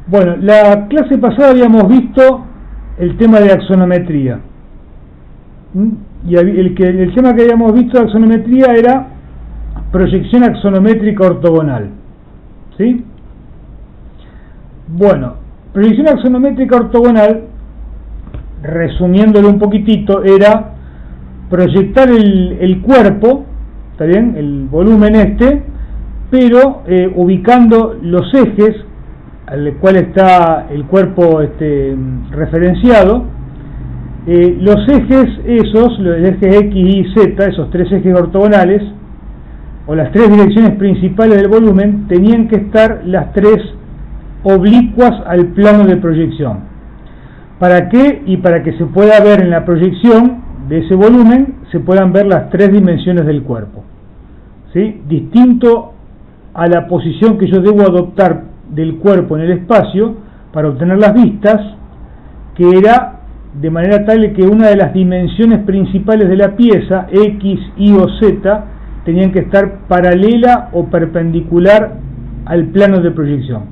Bueno, la clase pasada habíamos visto el tema de axonometría. Y el tema que habíamos visto de axonometría era proyección axonométrica ortogonal. ¿Sí? Bueno, proyección axonométrica ortogonal, resumiéndolo un poquitito, era proyectar el cuerpo, ¿está bien? El volumen pero ubicando los ejes al cual está el cuerpo referenciado. Los ejes esos, los ejes X, Y, Z, esos tres ejes ortogonales, o las tres direcciones principales del volumen, tenían que estar las tres oblicuas al plano de proyección. ¿Para qué? Y para que se pueda ver en la proyección de ese volumen, se puedan ver las tres dimensiones del cuerpo. ¿Sí? Distinto a la posición que yo debo adoptar del cuerpo en el espacio para obtener las vistas, que era de manera tal que una de las dimensiones principales de la pieza, X, Y o Z, tenían que estar paralela o perpendicular al plano de proyección.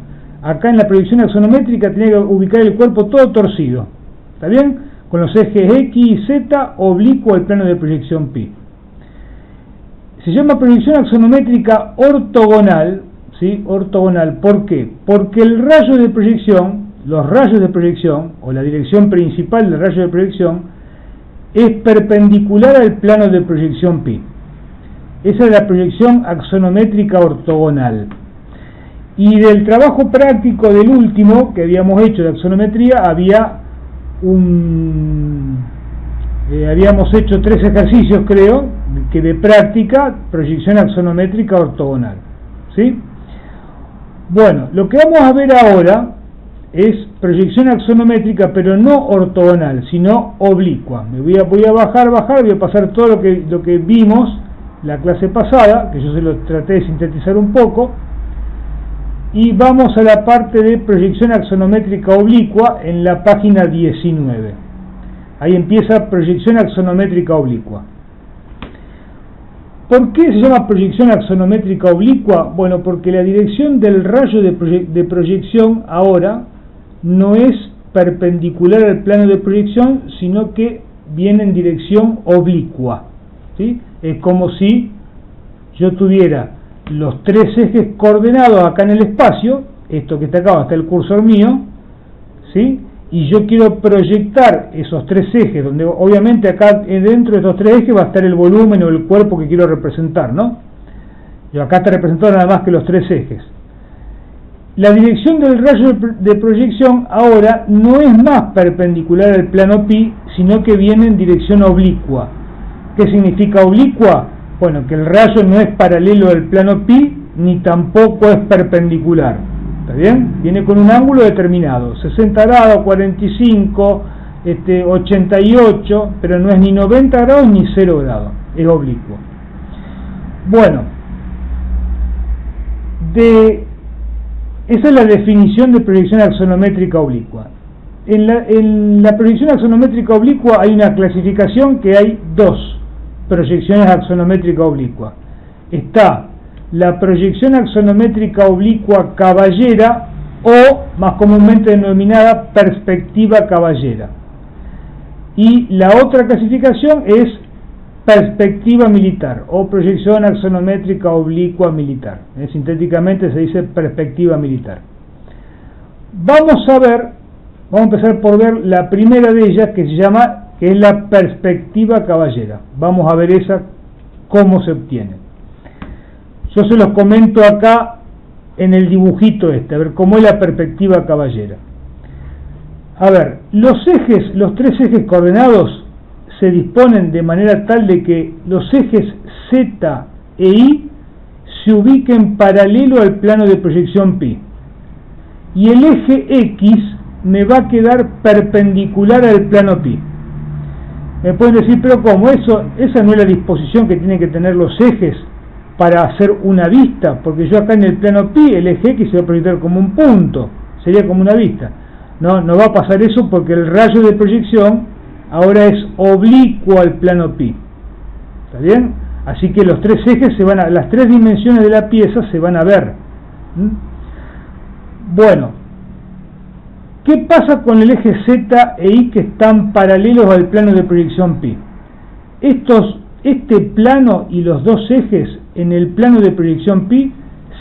Acá en la proyección axonométrica tenía que ubicar el cuerpo todo torcido, ¿está bien? Con los ejes X y Z oblicuo al plano de proyección pi. Se llama proyección axonométrica ortogonal, ¿sí? Ortogonal, ¿por qué? Porque el rayo de proyección, los rayos de proyección, o la dirección principal del rayo de proyección, es perpendicular al plano de proyección pi. Esa es la proyección axonométrica ortogonal. Y del trabajo práctico del último que habíamos hecho de axonometría, habíamos hecho 3 ejercicios, creo, que de práctica, proyección axonométrica ortogonal. ¿Sí? Bueno, lo que vamos a ver ahora es proyección axonométrica, pero no ortogonal, sino oblicua. Voy a bajar, voy a pasar todo lo que vimos la clase pasada, que yo se lo traté de sintetizar un poco, y vamos a la parte de proyección axonométrica oblicua en la página 19. Ahí empieza proyección axonométrica oblicua. ¿Por qué se llama proyección axonométrica oblicua? Bueno, porque la dirección del rayo de proyección ahora no es perpendicular al plano de proyección, sino que viene en dirección oblicua. ¿Sí? Es como si yo tuviera los tres ejes coordenados acá en el espacio, esto que está acá, está el cursor mío, ¿sí? Y yo quiero proyectar esos tres ejes, donde obviamente acá dentro de estos tres ejes va a estar el volumen o el cuerpo que quiero representar, ¿no? Yo acá está representado nada más que los tres ejes. La dirección del rayo de proyección ahora no es más perpendicular al plano pi, sino que viene en dirección oblicua. ¿Qué significa oblicua? Bueno, que el rayo no es paralelo al plano pi, ni tampoco es perpendicular. ¿Está bien? Viene con un ángulo determinado, 60 grados, 45, 88, pero no es ni 90 grados ni 0 grados, es oblicuo. Bueno, esa es la definición de proyección axonométrica oblicua. En la proyección axonométrica oblicua hay una clasificación que hay dos proyecciones axonométrica oblicua. Está la proyección axonométrica oblicua caballera, o más comúnmente denominada perspectiva caballera. Y la otra clasificación es perspectiva militar o proyección axonométrica oblicua militar. Sintéticamente se dice perspectiva militar. Vamos a empezar por ver la primera de ellas, que es la perspectiva caballera. Vamos a ver esa, cómo se obtiene. Yo se los comento acá en el dibujito a ver cómo es la perspectiva caballera. A ver, los tres ejes coordenados se disponen de manera tal de que los ejes Z e Y se ubiquen paralelo al plano de proyección pi. Y el eje X me va a quedar perpendicular al plano pi. Me pueden decir, pero ¿cómo? Esa no es la disposición que tienen que tener los ejes para hacer una vista, porque yo acá en el plano pi el eje X se va a proyectar como un punto, sería como una vista. No va a pasar eso, porque el rayo de proyección ahora es oblicuo al plano pi. ¿Está bien? Así que los tres ejes las tres dimensiones de la pieza se van a ver. Bueno, ¿Qué pasa con el eje Z e Y que están paralelos al plano de proyección pi? Este plano y los dos ejes en el plano de proyección pi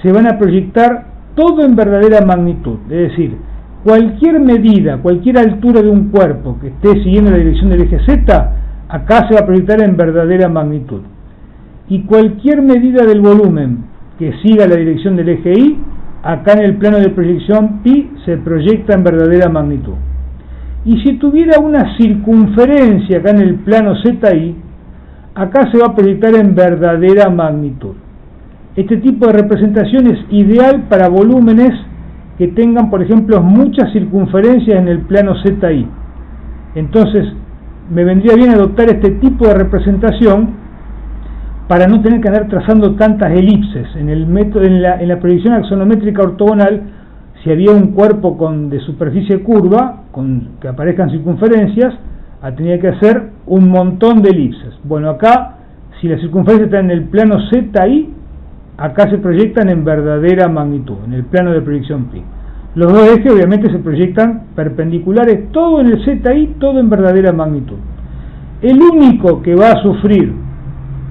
se van a proyectar todo en verdadera magnitud, es decir, cualquier medida, cualquier altura de un cuerpo que esté siguiendo la dirección del eje Z, acá se va a proyectar en verdadera magnitud. Y cualquier medida del volumen que siga la dirección del eje Y, acá en el plano de proyección pi se proyecta en verdadera magnitud. Y si tuviera una circunferencia acá en el plano ZY, acá se va a proyectar en verdadera magnitud. Este tipo de representación es ideal para volúmenes que tengan, por ejemplo, muchas circunferencias en el plano ZY. Entonces, me vendría bien adoptar este tipo de representación para no tener que andar trazando tantas elipses. En el método, en la proyección axonométrica ortogonal, si había un cuerpo de superficie curva, que aparezcan circunferencias, tenía que hacer un montón de elipses. Bueno, acá, si la circunferencia está en el plano ZY, acá se proyectan en verdadera magnitud, en el plano de proyección pi. Los dos ejes obviamente se proyectan perpendiculares, todo en el ZY, todo en verdadera magnitud. El único que va a sufrir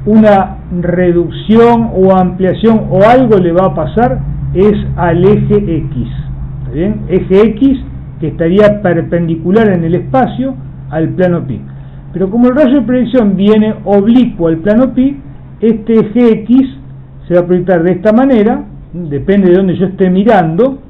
una reducción o ampliación o algo le va a pasar es al eje X. ¿Está bien? Eje X que estaría perpendicular en el espacio al plano pi. Pero como el rayo de proyección viene oblicuo al plano pi, este eje X se va a proyectar de esta manera, depende de donde yo esté mirando,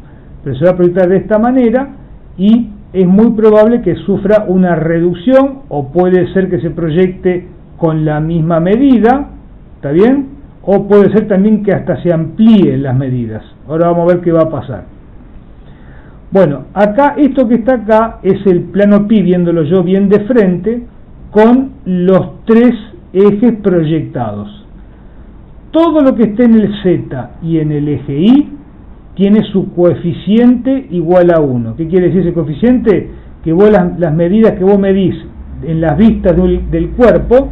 pero se va a proyectar de esta manera y es muy probable que sufra una reducción o puede ser que se proyecte con la misma medida, ¿está bien? O puede ser también que hasta se amplíen las medidas. Ahora vamos a ver qué va a pasar. Bueno, acá, esto que está acá es el plano pi, viéndolo yo bien de frente, con los tres ejes proyectados. Todo lo que esté en el Z y en el eje Y tiene su coeficiente igual a 1. ¿Qué quiere decir ese coeficiente? Que vos las medidas que vos medís en las vistas del cuerpo,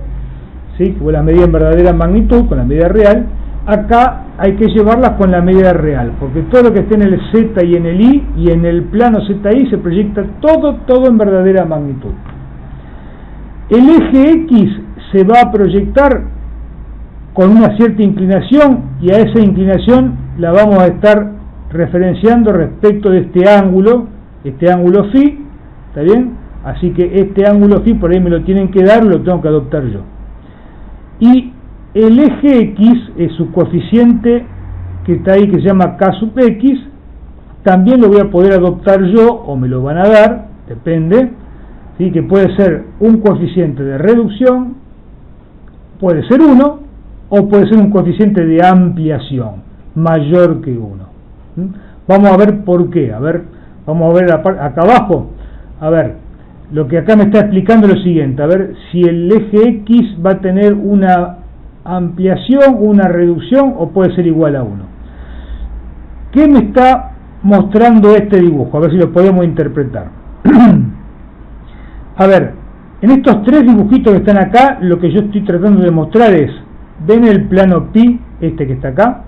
¿sí? Que vos las medís en verdadera magnitud, con la medida real, acá hay que llevarlas con la medida real, porque todo lo que esté en el Z y en el Y y en el plano ZY se proyecta todo en verdadera magnitud. El eje X se va a proyectar con una cierta inclinación y a esa inclinación la vamos a estar referenciando respecto de este ángulo phi, ¿está bien? Así que este ángulo phi por ahí me lo tienen que dar, lo tengo que adoptar yo. Y el eje X es su coeficiente que está ahí, que se llama K sub X, también lo voy a poder adoptar yo, o me lo van a dar, depende, ¿sí? Que puede ser un coeficiente de reducción, puede ser 1, o puede ser un coeficiente de ampliación, mayor que 1. Vamos a ver por qué. A ver, vamos a ver acá abajo. A ver, lo que acá me está explicando es lo siguiente. A ver si el eje X va a tener una ampliación, una reducción, o puede ser igual a 1. ¿Qué me está mostrando este dibujo? A ver si lo podemos interpretar. A ver, en estos tres dibujitos que están acá, lo que yo estoy tratando de mostrar es, ¿ven el plano pi, este que está acá?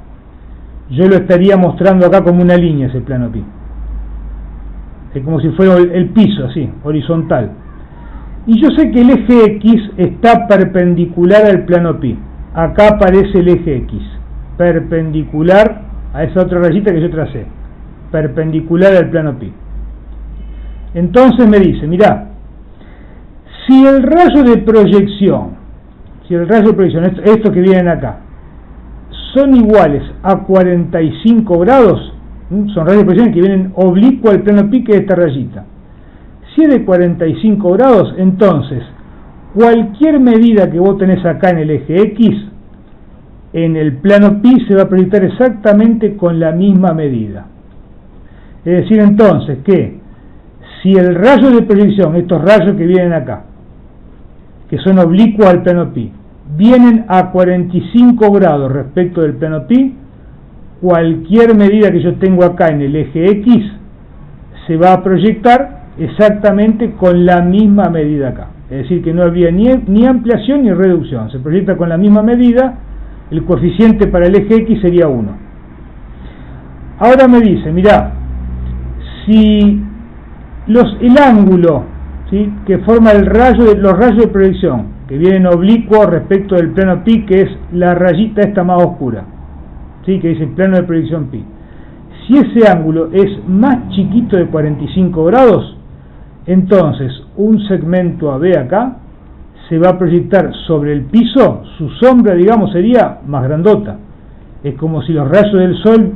Yo lo estaría mostrando acá como una línea, ese plano pi. Es como si fuera el piso, así, horizontal. Y yo sé que el eje X está perpendicular al plano pi. Acá aparece el eje X, perpendicular a esa otra rayita que yo tracé, perpendicular al plano pi. Entonces me dice, mirá, si el rayo de proyección, estos que vienen acá, son iguales a 45 grados, son rayos de proyección que vienen oblicuo al plano pi, que es esta rayita. Si es de 45 grados, entonces cualquier medida que vos tenés acá en el eje X, en el plano pi se va a proyectar exactamente con la misma medida. Es decir, entonces, que si el rayo de proyección, estos rayos que vienen acá, que son oblicuos al plano pi, vienen a 45 grados respecto del plano pi, cualquier medida que yo tengo acá en el eje X se va a proyectar exactamente con la misma medida acá. Es decir, que no habría ni ampliación ni reducción, se proyecta con la misma medida, el coeficiente para el eje X sería 1. Ahora me dice, mirá, si el ángulo, ¿sí?, que forma los rayos de proyección, que vienen oblicuos respecto del plano pi, que es la rayita esta más oscura, ¿sí?, que dice plano de proyección pi. Si ese ángulo es más chiquito de 45 grados, entonces un segmento AB acá se va a proyectar sobre el piso, su sombra, digamos, sería más grandota. Es como si los rayos del sol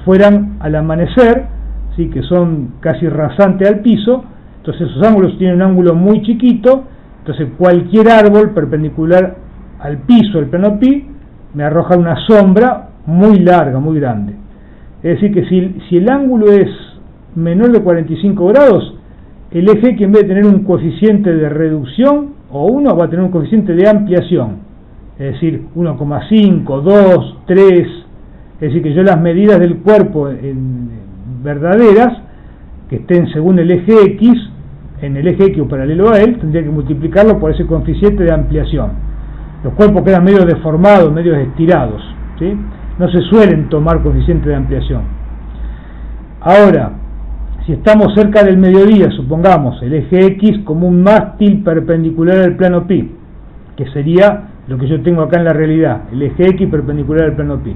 fueran al amanecer, ¿sí?, que son casi rasantes al piso. Entonces esos ángulos tienen un ángulo muy chiquito, entonces cualquier árbol perpendicular al piso, el plano pi, me arroja una sombra muy larga, muy grande. Es decir, que si el ángulo es menor de 45 grados, el eje X, en vez de tener un coeficiente de reducción o 1, va a tener un coeficiente de ampliación, es decir, 1,5, 2, 3, es decir, que yo las medidas del cuerpo verdaderas, que estén según el eje X, en el eje X o paralelo a él, tendría que multiplicarlo por ese coeficiente de ampliación. Los cuerpos quedan medio deformados, medio estirados, ¿sí? No se suelen tomar coeficiente de ampliación. Ahora, si estamos cerca del mediodía, supongamos el eje X como un mástil perpendicular al plano pi, que sería lo que yo tengo acá en la realidad, el eje X perpendicular al plano pi.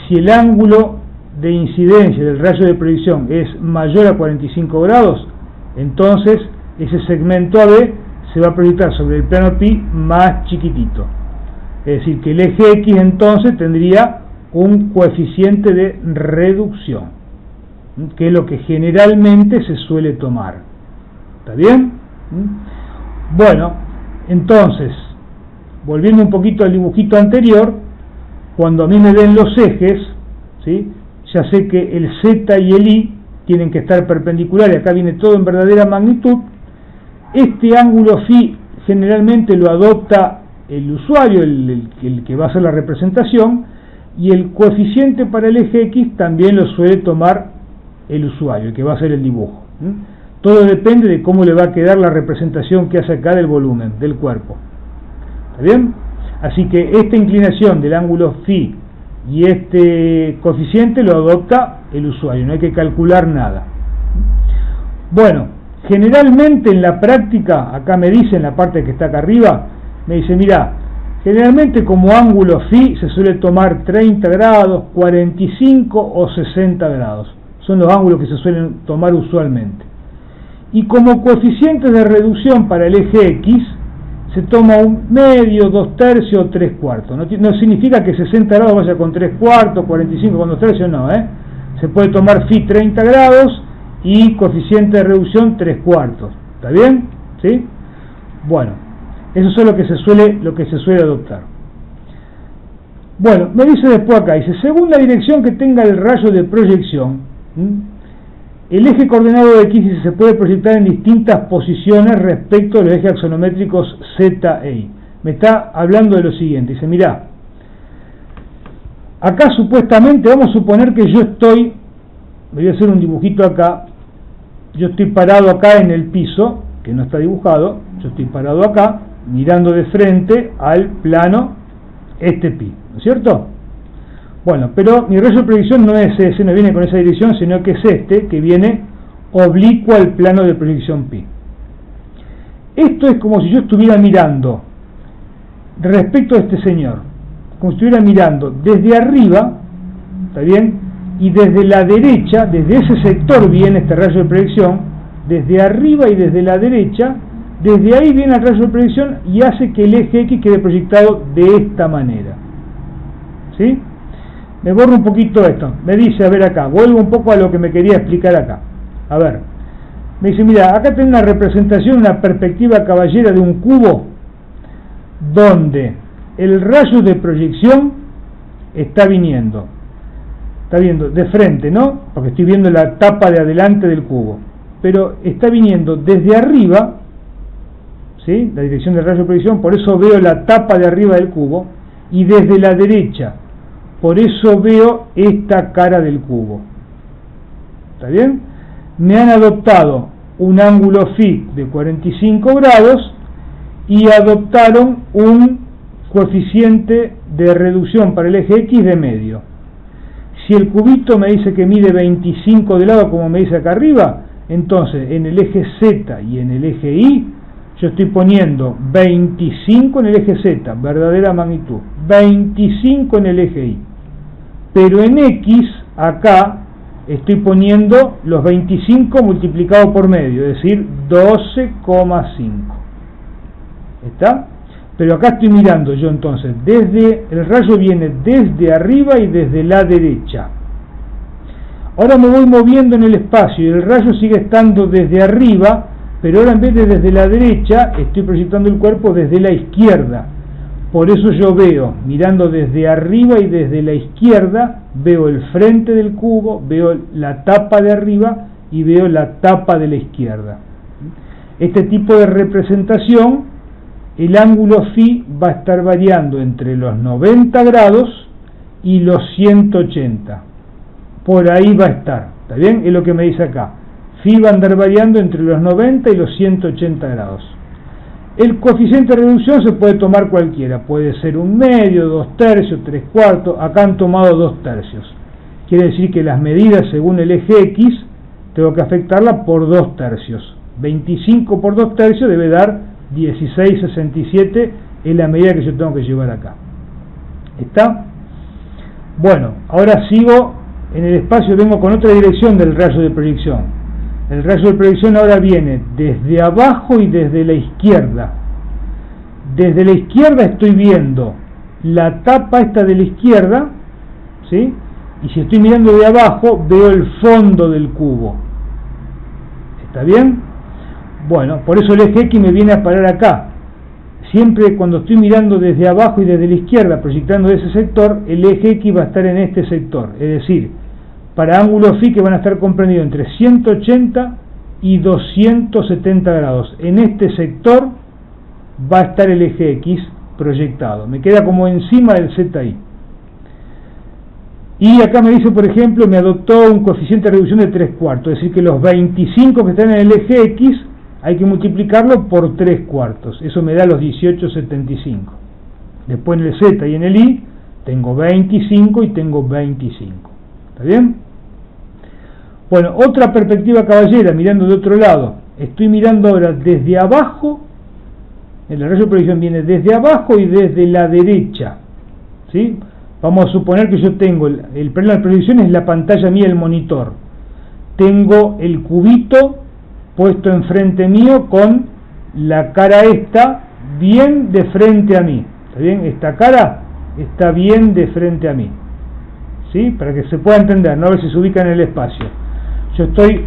Si el ángulo de incidencia del rayo de proyección es mayor a 45 grados, entonces ese segmento AB se va a proyectar sobre el plano pi más chiquitito. Es decir, que el eje X entonces tendría un coeficiente de reducción, que es lo que generalmente se suele tomar. ¿Está bien? Bueno, entonces, volviendo un poquito al dibujito anterior, cuando a mí me den los ejes, ¿sí?, ya sé que el Z y el I tienen que estar perpendiculares, acá viene todo en verdadera magnitud. Este ángulo phi generalmente lo adopta el usuario, el que va a hacer la representación, y el coeficiente para el eje X también lo suele tomar el usuario, el que va a hacer el dibujo. Todo depende de cómo le va a quedar la representación que hace acá del volumen, del cuerpo. ¿Está bien? Así que esta inclinación del ángulo phi y este coeficiente lo adopta el usuario, no hay que calcular nada. Bueno, generalmente en la práctica, acá me dice en la parte que está acá arriba, me dice, mira, generalmente como ángulo phi se suele tomar 30 grados, 45 o 60 grados. Son los ángulos que se suelen tomar usualmente. Y como coeficiente de reducción para el eje X, se toma un medio, 2/3 o 3/4. No significa que 60 grados vaya con 3/4, 45 con 2/3, no, Se puede tomar phi 30 grados y coeficiente de reducción 3/4. ¿Está bien? ¿Sí? Bueno, eso es lo que se suele adoptar. Bueno, me dice después acá, dice, según la dirección que tenga el rayo de proyección, el eje coordenado de X se puede proyectar en distintas posiciones respecto a los ejes axonométricos Z e Y. Me está hablando de lo siguiente, dice, mirá, acá supuestamente, vamos a suponer que yo estoy, voy a hacer un dibujito acá, yo estoy parado acá en el piso, que no está dibujado, yo estoy parado acá, mirando de frente al plano este pi, ¿no es cierto? Bueno, pero mi rayo de proyección no es ese, no viene con esa dirección, sino que es este, que viene oblicuo al plano de proyección pi. Esto es como si yo estuviera mirando respecto a este señor, como si estuviera mirando desde arriba, ¿está bien? Y desde la derecha, desde ese sector viene este rayo de proyección, desde arriba y desde la derecha, desde ahí viene el rayo de proyección y hace que el eje X quede proyectado de esta manera. ¿Sí? Me borro un poquito esto. Me dice, a ver acá, vuelvo un poco a lo que me quería explicar acá. A ver, me dice, mira, acá tengo una representación, una perspectiva caballera de un cubo donde el rayo de proyección está viniendo de frente, ¿no? Porque estoy viendo la tapa de adelante del cubo, pero está viniendo desde arriba, ¿sí?, la dirección del rayo de proyección, por eso veo la tapa de arriba del cubo, y desde la derecha, por eso veo esta cara del cubo. ¿Está bien? Me han adoptado un ángulo phi de 45 grados y adoptaron un coeficiente de reducción para el eje X de medio. Si el cubito me dice que mide 25 de lado, como me dice acá arriba, Entonces, en el eje Z y en el eje Y, yo estoy poniendo 25 en el eje Z, verdadera magnitud, 25 en el eje Y. Pero en X, acá, estoy poniendo los 25 multiplicado por medio, es decir, 12,5. ¿Está? Pero acá estoy mirando yo entonces, el rayo viene desde arriba y desde la derecha. Ahora me voy moviendo en el espacio y el rayo sigue estando desde arriba, pero ahora en vez de desde la derecha, estoy proyectando el cuerpo desde la izquierda. Por eso yo veo, mirando desde arriba y desde la izquierda, veo el frente del cubo, veo la tapa de arriba y veo la tapa de la izquierda. Este tipo de representación, el ángulo phi va a estar variando entre los 90 grados y los 180. Por ahí va a estar, ¿está bien? Es lo que me dice acá. Phi va a andar variando entre los 90 y los 180 grados. El coeficiente de reducción se puede tomar cualquiera, puede ser 1/2, 2/3, 3/4, acá han tomado 2/3. Quiere decir que las medidas según el eje X, tengo que afectarla por 2/3. 25 por 2/3 debe dar 16,67, es la medida que yo tengo que llevar acá. ¿Está? Bueno, ahora sigo en el espacio, vengo con otra dirección del rayo de proyección. El rayo de proyección ahora viene desde abajo y desde la izquierda. Desde la izquierda estoy viendo la tapa esta de la izquierda, ¿sí? Y si estoy mirando de abajo, veo el fondo del cubo. ¿Está bien? Bueno, por eso el eje X me viene a parar acá. Siempre cuando estoy mirando desde abajo y desde la izquierda, proyectando de ese sector, el eje X va a estar en este sector. Es decir, para ángulos phi que van a estar comprendidos entre 180 y 270 grados. En este sector va a estar el eje X proyectado. Me queda como encima del ZI. Y acá me dice, por ejemplo, me adoptó un coeficiente de reducción de 3/4. Es decir, que los 25 que están en el eje X hay que multiplicarlo por 3/4. Eso me da los 18,75. Después en el Z y en el Y tengo 25 y tengo 25. ¿Está bien? Bueno, otra perspectiva caballera, mirando de otro lado. Estoy mirando ahora desde abajo, el rayo de proyección viene desde abajo y desde la derecha. ¿Sí? Vamos a suponer que yo tengo, el plano de proyección es la pantalla mía, el monitor. Tengo el cubito puesto enfrente mío con la cara esta bien de frente a mí. ¿Está bien? Esta cara está bien de frente a mí. ¿Sí? Para que se pueda entender, ¿no? A ver si se ubica en el espacio. Yo estoy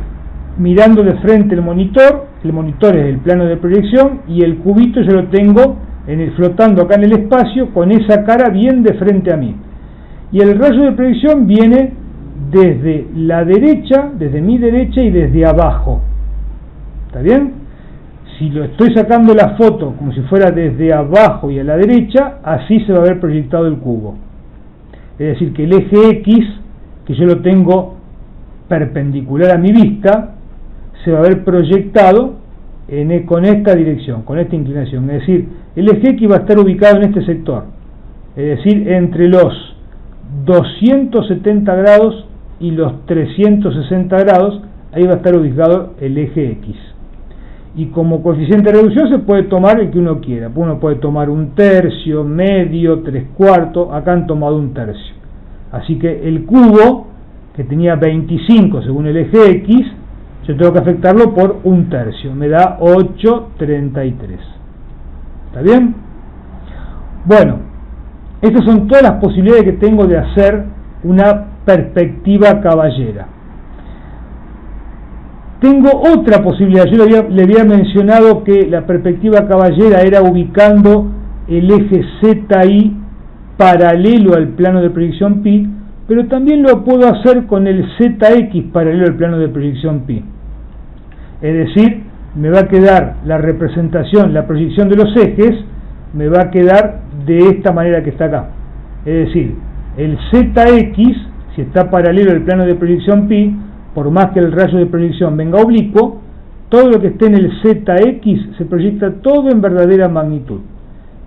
mirando de frente el monitor es el plano de proyección y el cubito yo lo tengo flotando acá en el espacio con esa cara bien de frente a mí. Y el rayo de proyección viene desde la derecha, desde mi derecha y desde abajo. ¿Está bien? Si lo estoy sacando la foto como si fuera desde abajo y a la derecha, así se va a ver proyectado el cubo. Es decir, que el eje X, que yo lo tengo perpendicular a mi vista, se va a ver proyectado con esta dirección, con esta inclinación. Es decir, el eje X va a estar ubicado en este sector. Es decir, entre los 270 grados y los 360 grados, ahí va a estar ubicado el eje X. Y como coeficiente de reducción se puede tomar el que uno quiera. Uno puede tomar 1/3, medio, 3/4, acá han tomado 1/3. Así que el cubo, que tenía 25 según el eje X, yo tengo que afectarlo por 1/3, me da 8,33. ¿Está bien? Bueno, estas son todas las posibilidades que tengo de hacer una perspectiva caballera. Tengo otra posibilidad. Yo le había mencionado que la perspectiva caballera era ubicando el eje ZI paralelo al plano de proyección pi, pero también lo puedo hacer con el ZX paralelo al plano de proyección pi. Es decir, me va a quedar la representación, la proyección de los ejes, me va a quedar de esta manera que está acá. Es decir, el ZX, si está paralelo al plano de proyección pi, por más que el rayo de proyección venga oblicuo, todo lo que esté en el ZX se proyecta todo en verdadera magnitud.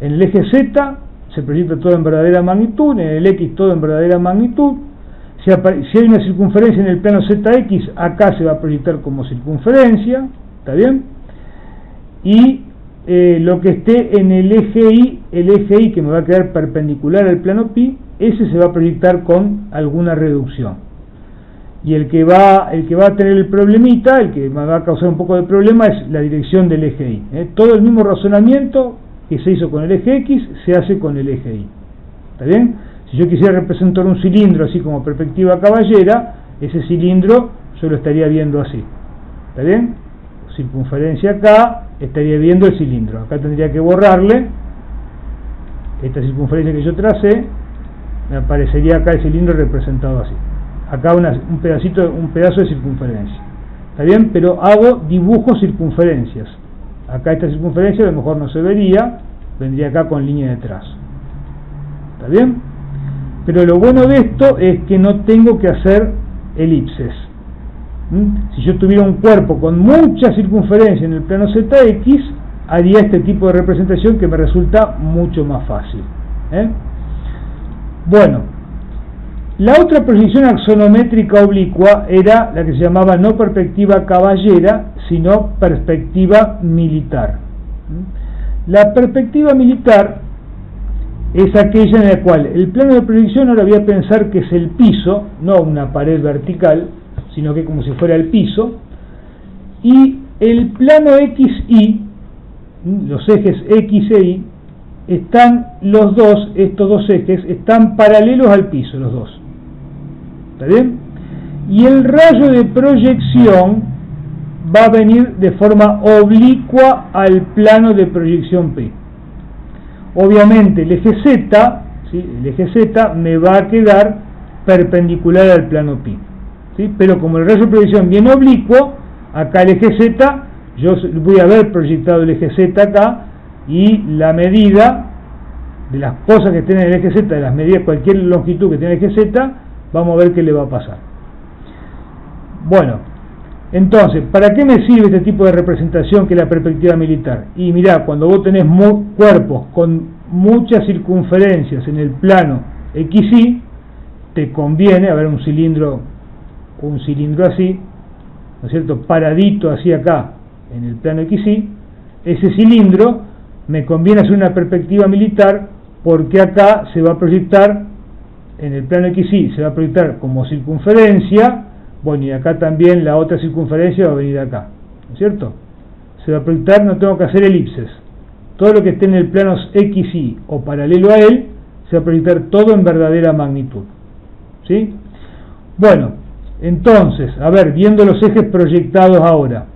En el eje Z se proyecta todo en verdadera magnitud, en el X todo en verdadera magnitud. si hay una circunferencia en el plano ZX, acá se va a proyectar como circunferencia, ¿está bien? Y lo que esté en el eje Y que me va a quedar perpendicular al plano pi, ese se va a proyectar con alguna reducción. Y el que va a tener el problemita, el que me va a causar un poco de problema, es la dirección del eje Y. Todo el mismo razonamiento que se hizo con el eje X se hace con el eje Y. ¿Está bien? Si yo quisiera representar un cilindro así como perspectiva caballera, ese cilindro yo lo estaría viendo así. ¿Está bien? Circunferencia acá, estaría viendo el cilindro. Acá tendría que borrarle esta circunferencia que yo tracé, me aparecería acá el cilindro representado así. Acá un pedazo de circunferencia. ¿Está bien? Pero hago dibujo circunferencias. Acá esta circunferencia a lo mejor no se vería, vendría acá con línea de trazo. ¿Está bien? Pero lo bueno de esto es que no tengo que hacer elipses. Si yo tuviera un cuerpo con mucha circunferencia en el plano ZX, haría este tipo de representación que me resulta mucho más fácil. Bueno, la otra proyección axonométrica oblicua era la que se llamaba no perspectiva caballera, sino perspectiva militar. La perspectiva militar es aquella en la cual el plano de proyección ahora voy a pensar que es el piso, no una pared vertical, sino que como si fuera el piso, y el plano XY, los ejes X e Y, están estos dos ejes están paralelos al piso, los dos. ¿Está bien? Y el rayo de proyección va a venir de forma oblicua al plano de proyección P. Obviamente el eje Z, ¿sí? El eje Z me va a quedar perpendicular al plano pi, ¿sí? Pero como el rayo de proyección viene oblicuo, acá el eje Z, yo voy a haber proyectado el eje Z acá, y la medida de las cosas que estén en el eje Z, de las medidas, cualquier longitud que tiene el eje Z, vamos a ver qué le va a pasar. Bueno, entonces, ¿para qué me sirve este tipo de representación que es la perspectiva militar? Y mirá, cuando vos tenés cuerpos con muchas circunferencias en el plano XY, te conviene haber un cilindro así, ¿no es cierto?, paradito así acá en el plano XY. Ese cilindro me conviene hacer una perspectiva militar porque acá se va a proyectar en el plano XY, se va a proyectar como circunferencia. Bueno, y acá también la otra circunferencia va a venir acá, ¿no es cierto? Se va a proyectar, no tengo que hacer elipses. Todo lo que esté en el plano XY o paralelo a él, se va a proyectar todo en verdadera magnitud. ¿Sí? Bueno, entonces, a ver, viendo los ejes proyectados ahora.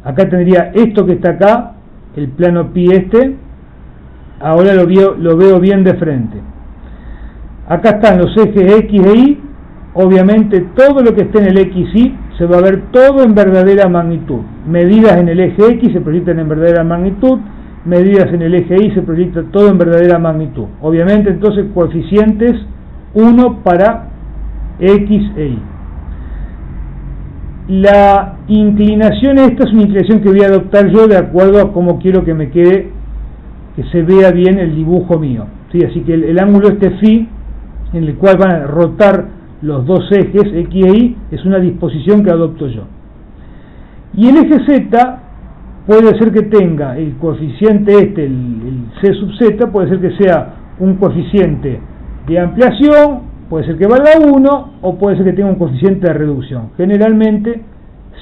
Acá tendría esto que está acá, el plano pi ahora lo veo bien de frente. Acá están los ejes X e Y. Obviamente todo lo que esté en el XY se va a ver todo en verdadera magnitud. Medidas en el eje X se proyectan en verdadera magnitud, medidas en el eje Y se proyecta todo en verdadera magnitud. Obviamente entonces coeficientes 1 para X e Y. La inclinación esta es una inclinación que voy a adoptar yo de acuerdo a cómo quiero que me quede, que se vea bien el dibujo mío. ¿Sí? Así que el ángulo phi en el cual van a rotar los dos ejes X e Y es una disposición que adopto yo. Y el eje Z puede ser que tenga el coeficiente el C sub Z, puede ser que sea un coeficiente de ampliación, puede ser que valga 1 o puede ser que tenga un coeficiente de reducción. Generalmente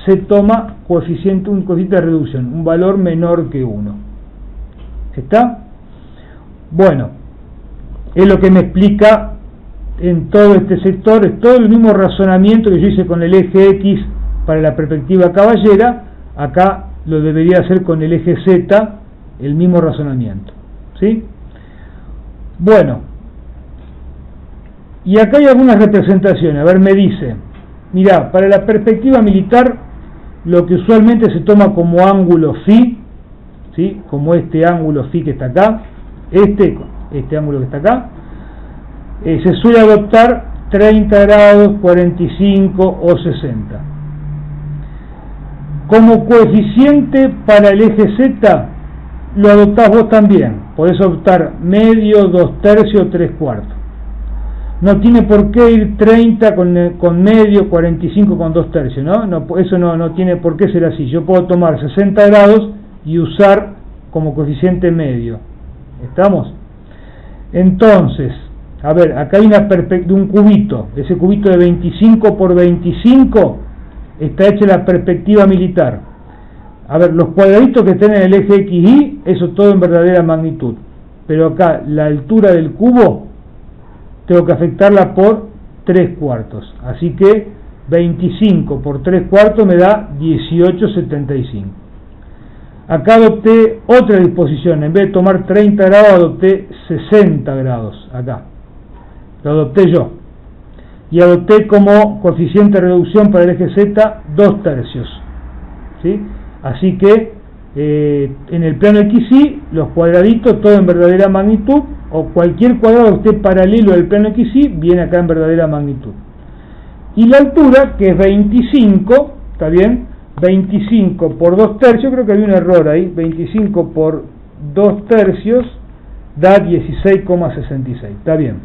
se toma un coeficiente de reducción, un valor menor que 1. ¿Está? Bueno, es lo que me explica en todo este sector, es todo el mismo razonamiento que yo hice con el eje X para la perspectiva caballera, acá lo debería hacer con el eje Z, el mismo razonamiento. ¿Sí? Bueno, y acá hay algunas representaciones. A ver, me dice, mirá, para la perspectiva militar, lo que usualmente se toma como ángulo phi, ¿sí?, como este ángulo phi que está acá, este ángulo que está acá, se suele adoptar 30 grados, 45 o 60. Como coeficiente para el eje Z, lo adoptás vos también. Podés optar medio, 2/3 o 3/4. no tiene por qué ir 30 con medio, 45 con 2/3, ¿no? Eso no tiene por qué ser así. Yo puedo tomar 60 grados y usar como coeficiente medio. ¿Estamos? Entonces, a ver, acá hay un cubito. Ese cubito de 25 por 25 está hecha la perspectiva militar. A ver, los cuadraditos que estén en el eje XY, eso todo en verdadera magnitud. Pero acá, la altura del cubo, tengo que afectarla por 3/4. Así que 25 por 3/4 me da 18,75. Acá adopté otra disposición. En vez de tomar 30 grados, adopté 60 grados. Acá. Lo adopté yo. Y adopté como coeficiente de reducción para el eje Z 2/3. ¿Sí? Así que en el plano XY, los cuadraditos, todo en verdadera magnitud, o cualquier cuadrado que esté paralelo al plano XY, viene acá en verdadera magnitud. Y la altura, que es 25, ¿está bien? 25 por 2/3, creo que había un error ahí, 25 por 2/3 da 16,66, está bien.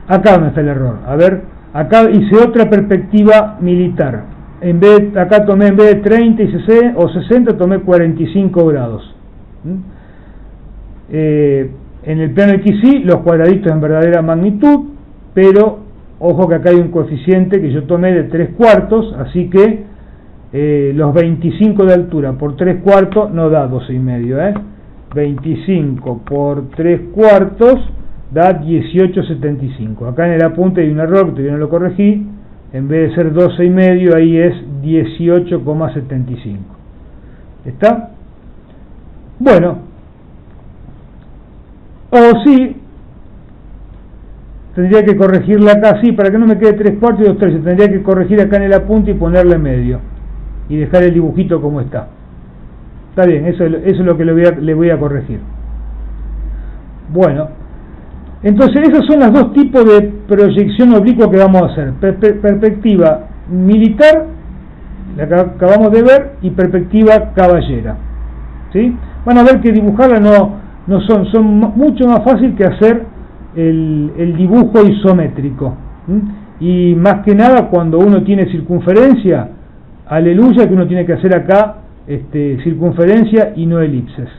Acá donde está el error, a ver, acá hice otra perspectiva militar. Acá tomé en vez de 30 y 60 tomé 45 grados. En el plano XY los cuadraditos en verdadera magnitud, pero ojo que acá hay un coeficiente que yo tomé de 3/4, así que los 25 de altura por 3/4 no da 12,5, 25 por 3/4 da 18,75. Acá en el apunte hay un error que todavía no lo corregí. En vez de ser 12,5, ahí es 18,75. ¿Está? Bueno. O sí, tendría que corregirla acá, sí, para que no me quede 3/4 y 2/3. Tendría que corregir acá en el apunte y ponerle medio. Y dejar el dibujito como está. Está bien, eso es lo que le voy a corregir. Bueno. Entonces esos son los dos tipos de proyección oblicua que vamos a hacer. Perspectiva militar, la que acabamos de ver, y perspectiva caballera. ¿Sí? Van a ver que dibujarla no son mucho más fácil que hacer el dibujo isométrico. Y más que nada cuando uno tiene circunferencia, aleluya que uno tiene que hacer acá circunferencia y no elipses.